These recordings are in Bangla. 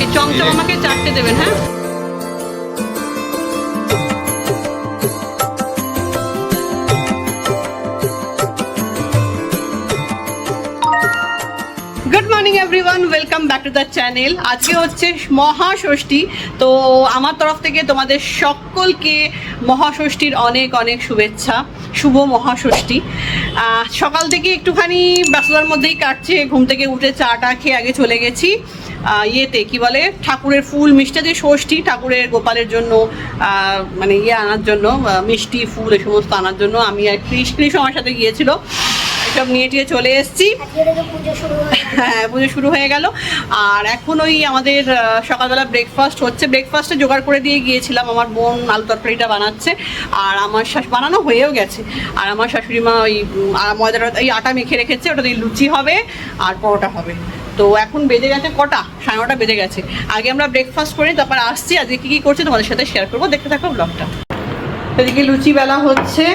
এই চমচম আমাকে 4টে দেবেন। হ্যাঁ, good morning everyone, welcome back to the channel. আজকে হচ্ছে মহাষষ্ঠী, তো আমার তরফ থেকে তোমাদের সকলকে মহাষষ্ঠীর অনেক অনেক শুভেচ্ছা। শুভ মহাষষ্ঠী। সকাল থেকে একটুখানি ব্যস্ততার মধ্যেই কাটছে। ঘুম থেকে উঠে চাটা খেয়ে আগে চলে গেছি ইয়েতে কি বলে ঠাকুরের ফুল মিষ্টি, যে ষষ্ঠী ঠাকুরের গোপালের জন্য মানে আনার জন্য মিষ্টি ফুল এই সমস্ত আনার জন্য আমি আর কৃষ্ণ আমার সাথে গিয়েছিল। সব নিয়ে টিয়ে চলে এসেছি। হ্যাঁ, পুজো শুরু হয়ে গেল। আর এখন ওই আমাদের সকালবেলা ব্রেকফাস্ট হচ্ছে। ব্রেকফাস্টে জোগাড় করে দিয়ে গিয়েছিলাম, আমার বোন আলু তরকারিটা বানাচ্ছে, আর আমার বানানো হয়েও গেছে। আর আমার শাশুড়ি মা ওই ময়দাটা এই আটা মেখে রেখেছে, ওটা দিয়ে লুচি হবে আর পরোটা হবে। তো এখন বেজে গেছে কটা, 9:30 বেজে গেছে। আগে আমরা ব্রেকফাস্ট করি, তারপর আসছি আজকে কী কী করছি তোমাদের সাথে শেয়ার করবো, দেখতে থাকো ব্লগটা। এদিকে লুচি বেলা হচ্ছে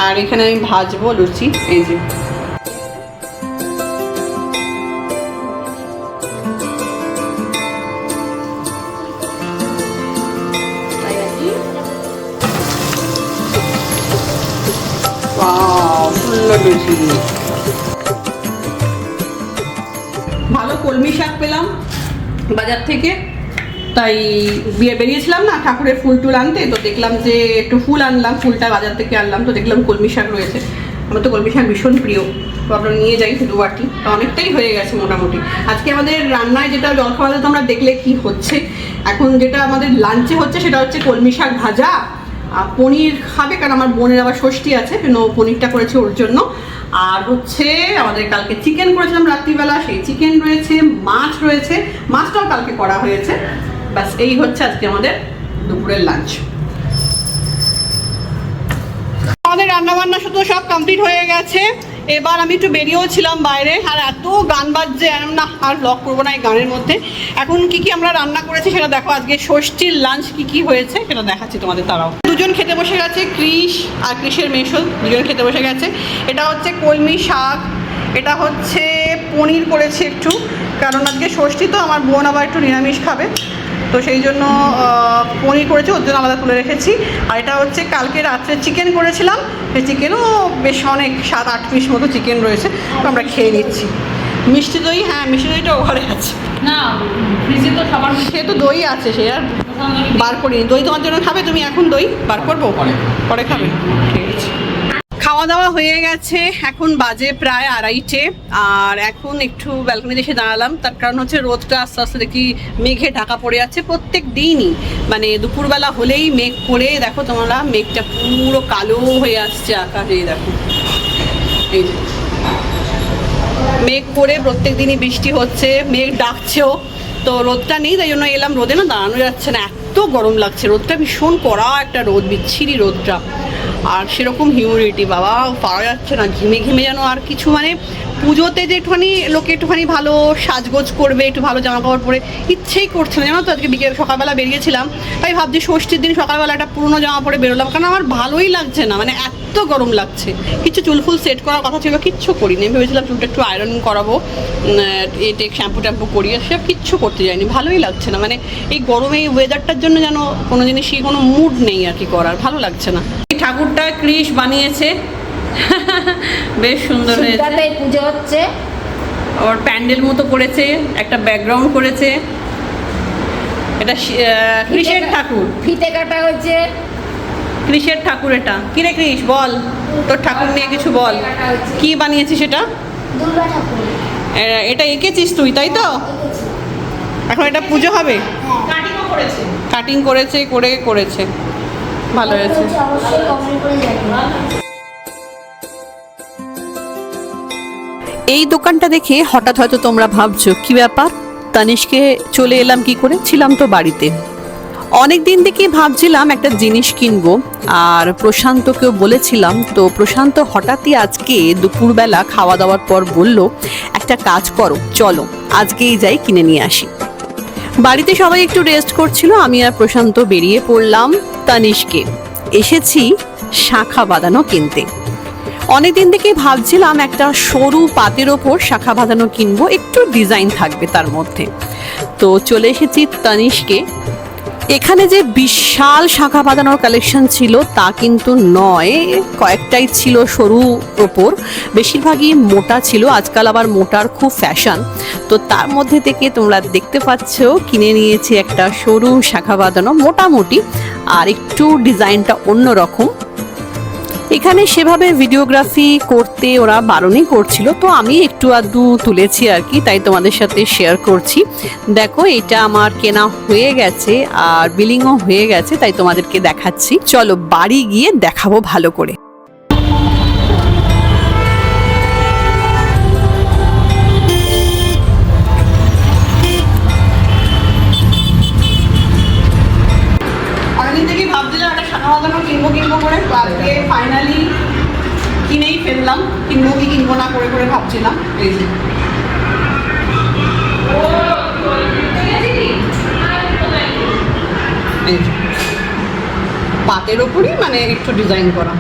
আর এখানে আমি ভাজবো লুচি। এই যে লুচি, ভালো কলমি শাক পেলাম বাজার থেকে, তাই বেরিয়েছিলাম না ঠাকুরের ফুল টুল আনতে, তো দেখলাম যে একটু ফুল আনলাম, ফুলটা বাজার থেকে আনলাম, তো দেখলাম কলমি শাক রয়েছে। আমার তো কলমি শাক ভীষণ প্রিয়, তো আমরা নিয়ে যাই 2 বাটি, তো অনেকটাই হয়ে গেছে মোটামুটি। আজকে আমাদের রান্নায় যেটা জলখাবারে তোমরা দেখলে কি হচ্ছে, এখন যেটা আমাদের লাঞ্চে হচ্ছে সেটা হচ্ছে কলমি শাক ভাজা। আর পনির খাবে, কারণ আমার বোনের আবার ষষ্ঠী আছে, জন্য পনিরটা করেছে ওর জন্য। আর হচ্ছে আমাদের কালকে চিকেন করেছিলাম রাত্রিবেলা, সেই চিকেন রয়েছে, মাছ রয়েছে, মাছটাও কালকে করা হয়েছে। ব্যাস এই হচ্ছে আজকে আমাদের দুপুরের লাঞ্চ। আমাদের রান্নাবান্না শুধু সব কমপ্লিট হয়ে গেছে। এবার আমি একটু বেরিয়েও ছিলাম বাইরে, আর এত গান বাজছে না, আর ব্লগ করবো না এই গানের মধ্যে। এখন কি কি আমরা রান্না করেছি সেটা দেখো। আজকে ষষ্ঠীর লাঞ্চ কি কি হয়েছে সেটা দেখাচ্ছি তোমাদের। তারাও দুজন খেতে বসে গেছে, কৃষ আর কৃষের মেশো দুজন খেতে বসে গেছে। এটা হচ্ছে কলমি শাক, এটা হচ্ছে পনির করেছি একটু, কারণ আজকে ষষ্ঠী তো আমার বোন আবার একটু নিরামিষ খাবে, তো সেই জন্য পনির করেছি, ওর জন্য আলাদা তুলে রেখেছি। আর এটা হচ্ছে কালকে রাত্রে চিকেন করেছিলাম, সেই চিকেনও বেশ অনেক 7-8 পিস মতো চিকেন রয়েছে, তো আমরা খেয়ে নিচ্ছি। মিষ্টি দই, হ্যাঁ মিষ্টি দইটা ঘরে আছে না, ফ্রিজে তো সবার, সে তো দই আছে, সে আর বার করিনি। দই তোমার জন্য খাবে তুমি? এখন দই বার করবো, পরে খাবে, ঠিক আছে। খাওয়া দাওয়া হয়ে গেছে, এখন বাজে প্রায় 2:30, আর এখন একটু ব্যালকনিতে এসে দাঁড়ালাম। তার কারণ হচ্ছে রোদটা আস্তে আস্তে দেখি মেঘে ঢাকা পড়ে যাচ্ছে প্রত্যেক দিনই, মানে দুপুরবেলা হলেই মেঘ করে, দেখো তোমরা মেঘটা পুরো কালো হয়ে আসছে আকাশে, দেখো এই যে মেঘ করে প্রত্যেক দিনই বৃষ্টি হচ্ছে, মেঘ ডাকছেও, তো রোদটা নেই, তাই জন্য এলাম। রোদে না দাঁড়ানো যাচ্ছে না, এত গরম লাগছে, রোদটা ভীষণ কড়া একটা রোদ, বিচ্ছিরি রোদটা, আর সেরকম হিউমিডিটি, বাবা পাওয়া যাচ্ছে না, ঘিমে ঘিমে যেন। আর কিছু মানে পুজোতে যে একটুখানি লোকে একটুখানি ভালো সাজগোজ করবে, একটু ভালো জামা কাপড় পরে, ইচ্ছেই করছে না জানো তো। আজকে সকালবেলা বেরিয়েছিলাম, তাই ভাবছি ষষ্ঠীর দিন সকালবেলা একটা পুরোনো জামা পরে বেরোলাম, কারণ আমার ভালোই লাগছে না, মানে এত গরম লাগছে। কিছু চুলফুল সেট করার কথা ছিল, কিচ্ছু করিনি। ভেবেছিলাম চুলটা একটু আয়রন করাবো, এটে শ্যাম্পু ট্যাম্পু করিয়ে, সব কিচ্ছু করতে যাইনি, ভালোই লাগছে না। মানে এই গরমে এই ওয়েদারটার জন্য যেন কোনো জিনিসই কোনো মুড নেই আর কি করার, ভালো লাগছে না। এই ঠাকুরটা কৃষ বানিয়েছে, বেশ সুন্দর হয়েছে, পুজো হচ্ছে, ওর প্যান্ডেল মতো করেছে, একটা ব্যাকগ্রাউন্ড করেছে। এটা কৃষের ঠাকুর, ফিতে কাটা হচ্ছে, কৃষের ঠাকুর। এটা কি রে কৃষ, বল তোর ঠাকুর নিয়ে কিছু বল, কি বানিয়েছিস এটা? দুর্গা ঠাকুর। এটা এঁকেছিস তুই, তাই তো? এখন এটা পুজো হবে, কাটিং করেছে, করেছে, ভালো হয়েছে। অবশ্যই কমেন্ট করে জানাবেন। এই দোকানটা দেখে হঠাৎ হয়তো তোমরা ভাবছো কি ব্যাপার, তানিশকে চলে এলাম কি করে, ছিলাম তো বাড়িতে। অনেক দিন থেকেই ভাবছিলাম একটা জিনিস কিনবো, আর প্রশান্তকেও বলেছিলাম। তো প্রশান্ত হঠাৎই আজকে দুপুরবেলা খাওয়া দাওয়ার পর বলল, একটা কাজ করো, চলো আজকেই যাই কিনে নিয়ে আসি। বাড়িতে সবাই একটু রেস্ট করছিল, আমি আর প্রশান্ত বেরিয়ে পড়লাম তানিশকে। এসেছি শাঁখা বাঁধানো কিনতে। অনেকদিন থেকেই ভাবছিলাম একটা সরু পাতের ওপর শাখা বাঁধানো কিনবো, একটু ডিজাইন থাকবে তার মধ্যে। তো চলে এসেছি তানিশকে। এখানে যে বিশাল শাখা বাঁধানোর কালেকশন ছিল তা কিন্তু নয়, কয়েকটাই ছিল সরু ওপর, বেশিরভাগই মোটা ছিল। আজকাল আবার মোটার খুব ফ্যাশন, তো তার মধ্যে থেকে তোমরা দেখতে পাচ্ছ কিনে নিয়েছি একটা সরু শাখা বাঁধানো, মোটামুটি, আর একটু ডিজাইনটা অন্যরকম। এখানে সেভাবে ভিডিওগ্রাফি করতে ওরা বারণই করছিল, তো আমি একটু আধটু তুলেছি আর কি, তাই তোমাদের সাথে শেয়ার করছি। দেখো এটা আমার কেনা হয়ে গেছে আর বিলিংও হয়ে গেছে, তাই তোমাদেরকে দেখাচ্ছি। চলো বাড়ি গিয়ে দেখাবো ভালো করে। অনেকদিন থেকেই ভাবছিলাম একটা শাখা বাঁধানো কিনবো করে, আজকে ফাইনালি কিনেই ফেললাম। কিনবো কি কিনবো না করে করে ভাবছিলাম। এই যে এই যে পাতের ওপরই মানে একটু ডিজাইন করা।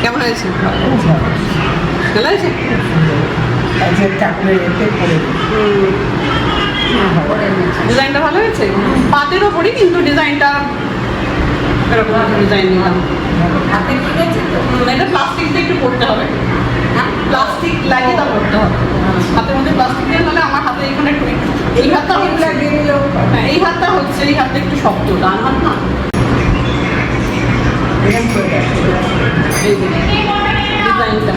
কেমন হয়েছে? ভালো হয়েছে? ডিজাইনটা ভালো হয়েছে, পাতের ওপরই কিন্তু ডিজাইনটা এরকম ডিজাইন নিলাম। এটা প্লাস্টিক দিয়ে একটু করতে হবে, প্লাস্টিক লাগিয়ে তা করতে হবে। হাতের মধ্যে প্লাস্টিক দিয়ে, নাহলে আমার হাতে এখানে একটু, এই হাতটা হচ্ছে, হ্যাঁ এই হাতটা হচ্ছে, এই হাতটা একটু শক্ত, ডান হাত না। এই ডিজাইনটা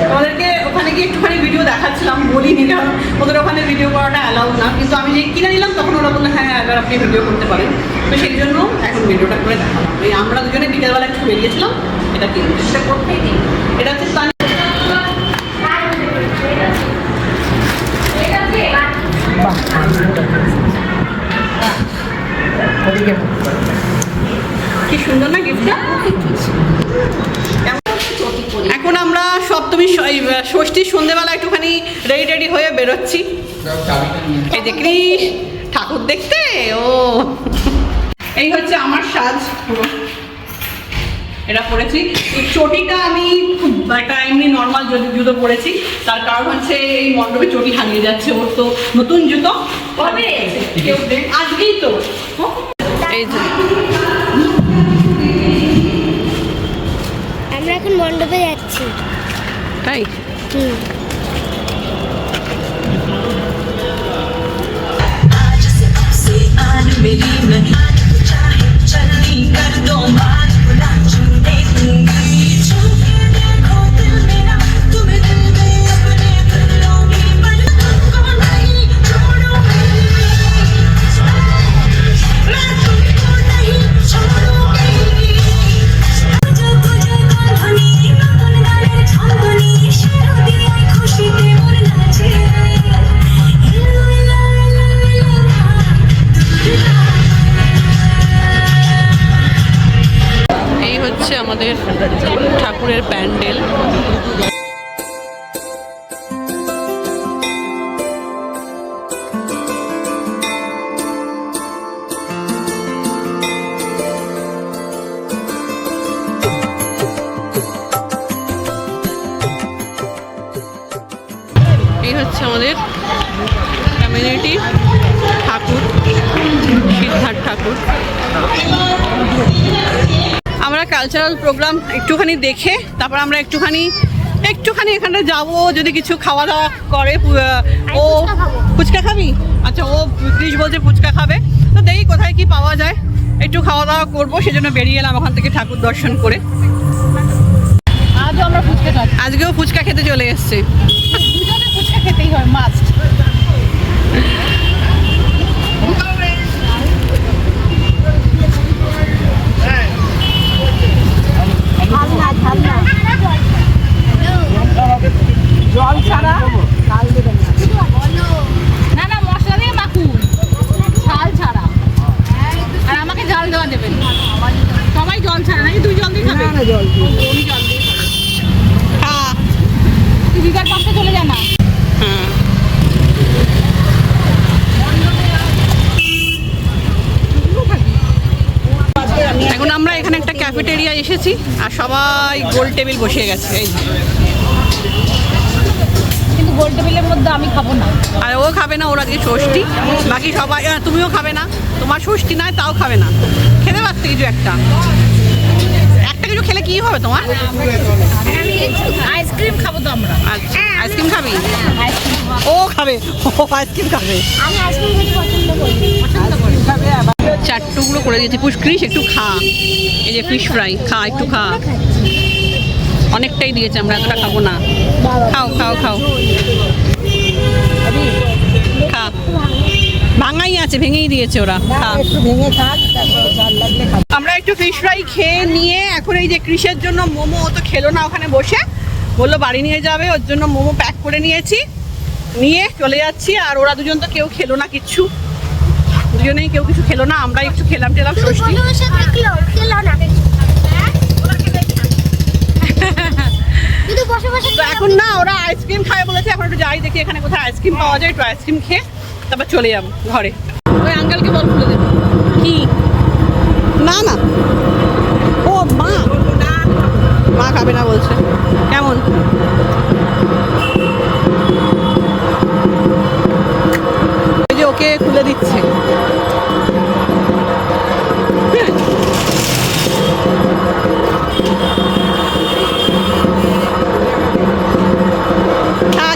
তোমাদেরকে ওখানে গিয়ে একটুখানি ভিডিও দেখাচ্ছিলাম, বলিনি কারণ ওদের ওখানে ভিডিও করাটা অ্যালাউ না, কিন্তু আমি যে কিনে নিলাম তখন ওরা বললো হ্যাঁ এবার আপনি ভিডিও করতে পারেন। তো সেই জন্য এখন ভিডিওটা করে দেখালাম। এই আমরা দুজনে বিকেলবেলা একটু বেরিয়েছিলাম এটা কিনতে। সেটা করতেই নেই, এটা হচ্ছে কি সুন্দর না গিফটটা। এখন আমরা সপ্তমী ষষ্ঠীর সন্ধ্যেবেলা একটুখানি রেডি হয়ে বেরোচ্ছি। এই যে কৃষ ঠাকুর দেখতে। ও এই হচ্ছে আমার সাজ পুরো, এটা পরেছি। চটিটা আমি খুব একটা এমনি নর্মাল জুতো পরেছি, তার কারণ হচ্ছে এই মণ্ডপে চটি হারিয়ে যাচ্ছে। ওর তো নতুন জুতো কবে কেউ আজকেই তো। এই যে আমরা এখন মণ্ডপে যাচ্ছি। তাই আমাদের ঠাকুরের প্যান্ডেল। এই হচ্ছে আমাদের কমিউনিটি ঠাকুর, সিদ্ধার্থ ঠাকুর। আমরা কালচারাল প্রোগ্রাম একটুখানি দেখে তারপর আমরা একটুখানি এখানে যাব, যদি কিছু খাওয়া দাওয়া করে। ও ফুচকা খাবি? আচ্ছা, ও কৃষ বলছে ফুচকা খাবে, তো দেখি কোথায় কি পাওয়া যায়, একটু খাওয়া দাওয়া করবো। সেজন্য বেরিয়ে এলাম ওখান থেকে ঠাকুর দর্শন করে। আজকেও ফুচকা খেতে চলে এসছে। ফুচকা খেতেই হয়, মাস্ট। জল ছাড়া ঝাল দেবেন না, না মশলা দিয়ে মাখুন, ঝাল ছাড়া। আর আমাকে জল দেওয়া দেবেন, সবাই জল ছাড়া, নাকি তুই জল দিয়ে খাবে? জল দিয়ে। হ্যাঁ, তুই দিদার পাশে চলে এসেছি আর সবাই গোল টেবিল বসে গেছে এই যে। কিন্তু গোল টেবিলের মধ্যে আমি খাবো না। আর ও খাবে না, ওর আজকে ষষ্ঠী, বাকি সবাই তুমিও খাবে না, তোমার ষষ্ঠী নয় তাও খাবে না, খেতে পারতে কিছু একটা কিছু খেলে কি হবে তোমার? আমি আইসক্রিম খাবো তো আমরা। আচ্ছা আইসক্রিম খাবি? আইসক্রিম ও খাবে, ও আইসক্রিম খাবে। আমি আইসক্রিম খেতে পছন্দ করি। চার টুকরো করে দিয়েছি। পুষ্কৃষ একটু খা, এই যে ফিশ ফ্রাই খা, একটু খা। অনেকটাই দিয়েছে, আমরা এতটা খাবো না। খাও খাও খাও খা, ভাঙাই আছে, ভেঙেই দিয়েছে ওরা, খা। আমরা একটু ফিশ ফ্রাই খেয়ে নিয়ে এখন এই যে কৃষের জন্য মোমো, ও তো খেলো না ওখানে বসে, বললো বাড়ি নিয়ে যাবে, ওর জন্য মোমো প্যাক করে নিয়েছি, নিয়ে চলে যাচ্ছি। আর ওরা দুজন তো কেউ খেলো না কিচ্ছু, দুজনেই কেউ কিছু খেলো না, আমরা একটু খেলাম টেলাম ষষ্ঠী। তো এখন না ওরা আইসক্রিম খায় বলেছে, এখন একটু যাই দেখি এখানে কোথায় আইসক্রিম পাওয়া যায়, একটু আইসক্রিম খেয়ে তারপর চলে যাবো ঘরে। ওই আঙ্কেলকে বল খুলে দেবে কি? না না, ও মা মা খাবে না বলছে। কেমন? ওই যে ওকে খুলে দিচ্ছে।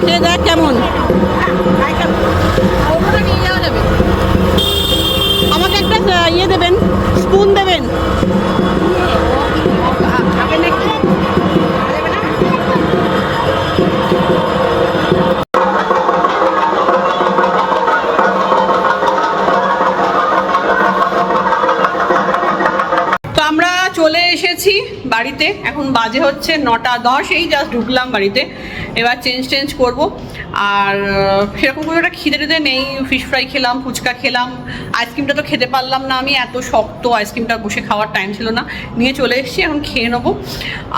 খেয়ে দেখ কেমন। নিয়ে যাওয়া যাবে, আমাকে একটা ইয়ে দেবেন, স্পুন দেবেন। তো আমরা চলে এসেছি বাড়িতে, এখন বাজে হচ্ছে 9:10, এই জাস্ট ঢুকলাম বাড়িতে। এবার চেঞ্জ করব। আর সেরকম কোনো একটা খিদে টিদে নেই, ফিশ ফ্রাই খেলাম, ফুচকা খেলাম, আইসক্রিমটা তো খেতে পারলাম না আমি, এত শক্ত আইসক্রিমটা বসে খাওয়ার টাইম ছিল না, নিয়ে চলে এসেছি, এখন খেয়ে নেবো।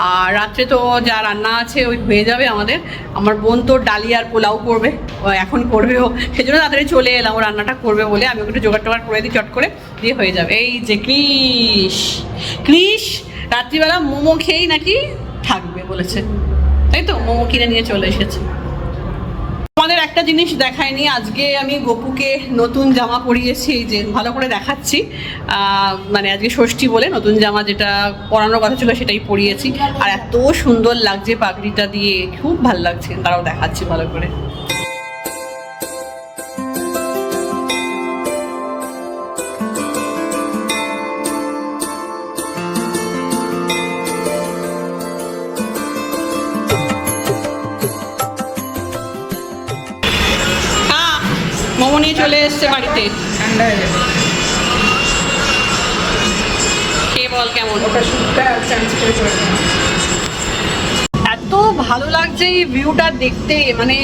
আর রাত্রে তো যা রান্না আছে ওই হয়ে যাবে আমাদের। আমার বোন তো ডালি আর পোলাও করবে, ও এখন করবে, ও সেজন্য তাড়াতাড়ি চলে এলাম, ও রান্নাটা করবে বলে। আমি ওকে একটু জোগাড় টোগাড় করে দিই চট করে, দিয়ে হয়ে যাবে। এই যে কৃষ রাত্রিবেলা মোমো খেয়েই নাকি থাকবে বলেছে, তাই তো মোমো কিনে নিয়ে চলে এসেছে। আমাদের একটা জিনিস দেখায়নি, আজকে আমি গপুকে নতুন জামা পরিয়েছি, এই যে ভালো করে দেখাচ্ছি, মানে আজকে ষষ্ঠী বলে নতুন জামা যেটা পরানোর কথা ছিল সেটাই পরিয়েছি। আর এত সুন্দর লাগছে পাগড়িটা দিয়ে, খুব ভালো লাগছে, তারাও দেখাচ্ছি ভালো করে। মোমো নিয়ে চলে এসছে বাড়িতে, খেয়ে বল কেমন। এত ভালো লাগছে এই ভিউটা দেখতে, মানে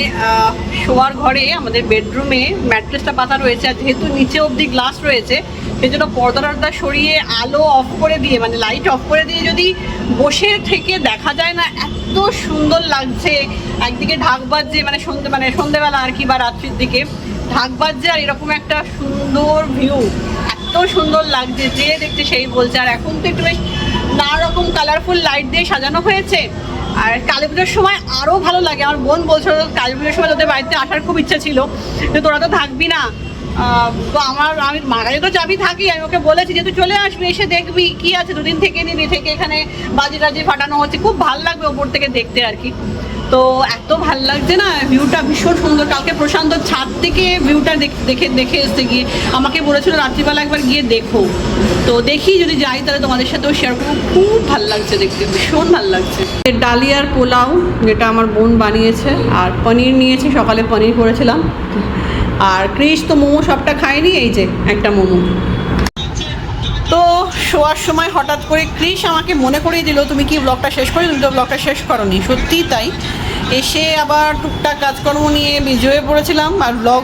শোয়ার ঘরে আমাদের বেডরুমে ম্যাট্রেসটা পাতা রয়েছে, আর যেহেতু নিচে অবধি গ্লাস রয়েছে সেই জন্য পর্দা সরিয়ে আলো অফ করে দিয়ে, মানে লাইট অফ করে দিয়ে যদি বসে থেকে দেখা যায় না, এত সুন্দর লাগছে। একদিকে ঢাক বাজছে, মানে সন্ধ্যেবেলা আর কি, বা রাত্রির দিকে ঢাক বাজছে, আর এরকম একটা সুন্দর ভিউ, এত সুন্দর লাগছে, যে দেখছে সেই বলছে। আর এখন তো একটু বেশ নানা রকম কালারফুল লাইট দিয়ে সাজানো হয়েছে, আর কালী পুজোর সময় আরও ভালো লাগে। আমার বোন বলছিল কালী পুজোর সময় তোদের বাড়িতে আসার খুব ইচ্ছা ছিল, কিন্তু তোরা তো থাকবি না। তো আমি মাগালে তো চাবি থাকি, আমি ওকে বলেছি যে তুই চলে আসবি, এসে দেখবি কি আছে, দুদিন থেকে নিবি, থেকে এখানে বাজি টাজি ফাটানো হচ্ছে, খুব ভালো লাগবে ওপর থেকে দেখতে আর কি। তো এত ভাল লাগছে না, ভিউটা ভীষণ সুন্দর। কালকে প্রশান্ত ছাদ থেকে ভিউটা দেখে এসে গিয়ে আমাকে বলেছিল রাত্রিবেলা একবার গিয়ে দেখো, তো দেখি যদি যাই তাহলে তোমাদের সাথেও শেয়ার করবো। খুব ভাল লাগছে দেখতে, ভীষণ ভাল লাগছে। ডালি আর পোলাও যেটা আমার বোন বানিয়েছে, আর পনির নিয়েছি, সকালে পনির করেছিলাম। আর কৃষ তো মোমো সবটা খায়নি, এই যে একটা মোমো। তো শোয়ার সময় হঠাৎ করে কৃষ আমাকে মনে করিয়ে দিল, তুমি কি ব্লগটা শেষ করো? তুমি তো ব্লগটা শেষ করোনি। সত্যিই তাই, এসে আবার টুকটাক কাজকর্ম নিয়ে বিজি হয়ে পড়েছিলাম, আর ব্লগ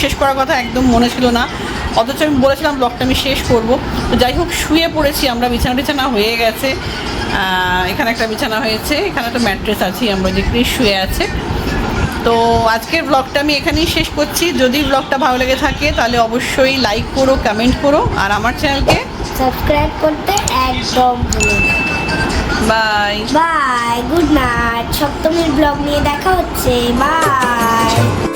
শেষ করার কথা একদম মনে ছিল না, অথচ আমি বলেছিলাম ব্লগটা আমি শেষ করব। তো যাই হোক, শুয়ে পড়েছি আমরা, বিছানা হয়ে গেছে, এখানে একটা বিছানা হয়েছে, এখানে একটা ম্যাট্রেস আছে, আমরা যে কৃষ শুয়ে আছে। তো আজকের ব্লগটা আমি এখানেই শেষ করছি। যদি ব্লগটা ভালো লেগে থাকে তাহলে অবশ্যই লাইক করো, কমেন্ট করো, আর আমার চ্যানেলকে সাবস্ক্রাইব করতে একদম ভুলো না। বাই। Bye, good night. সপ্তমীর ব্লগ নিয়ে দেখা হচ্ছে। বাই।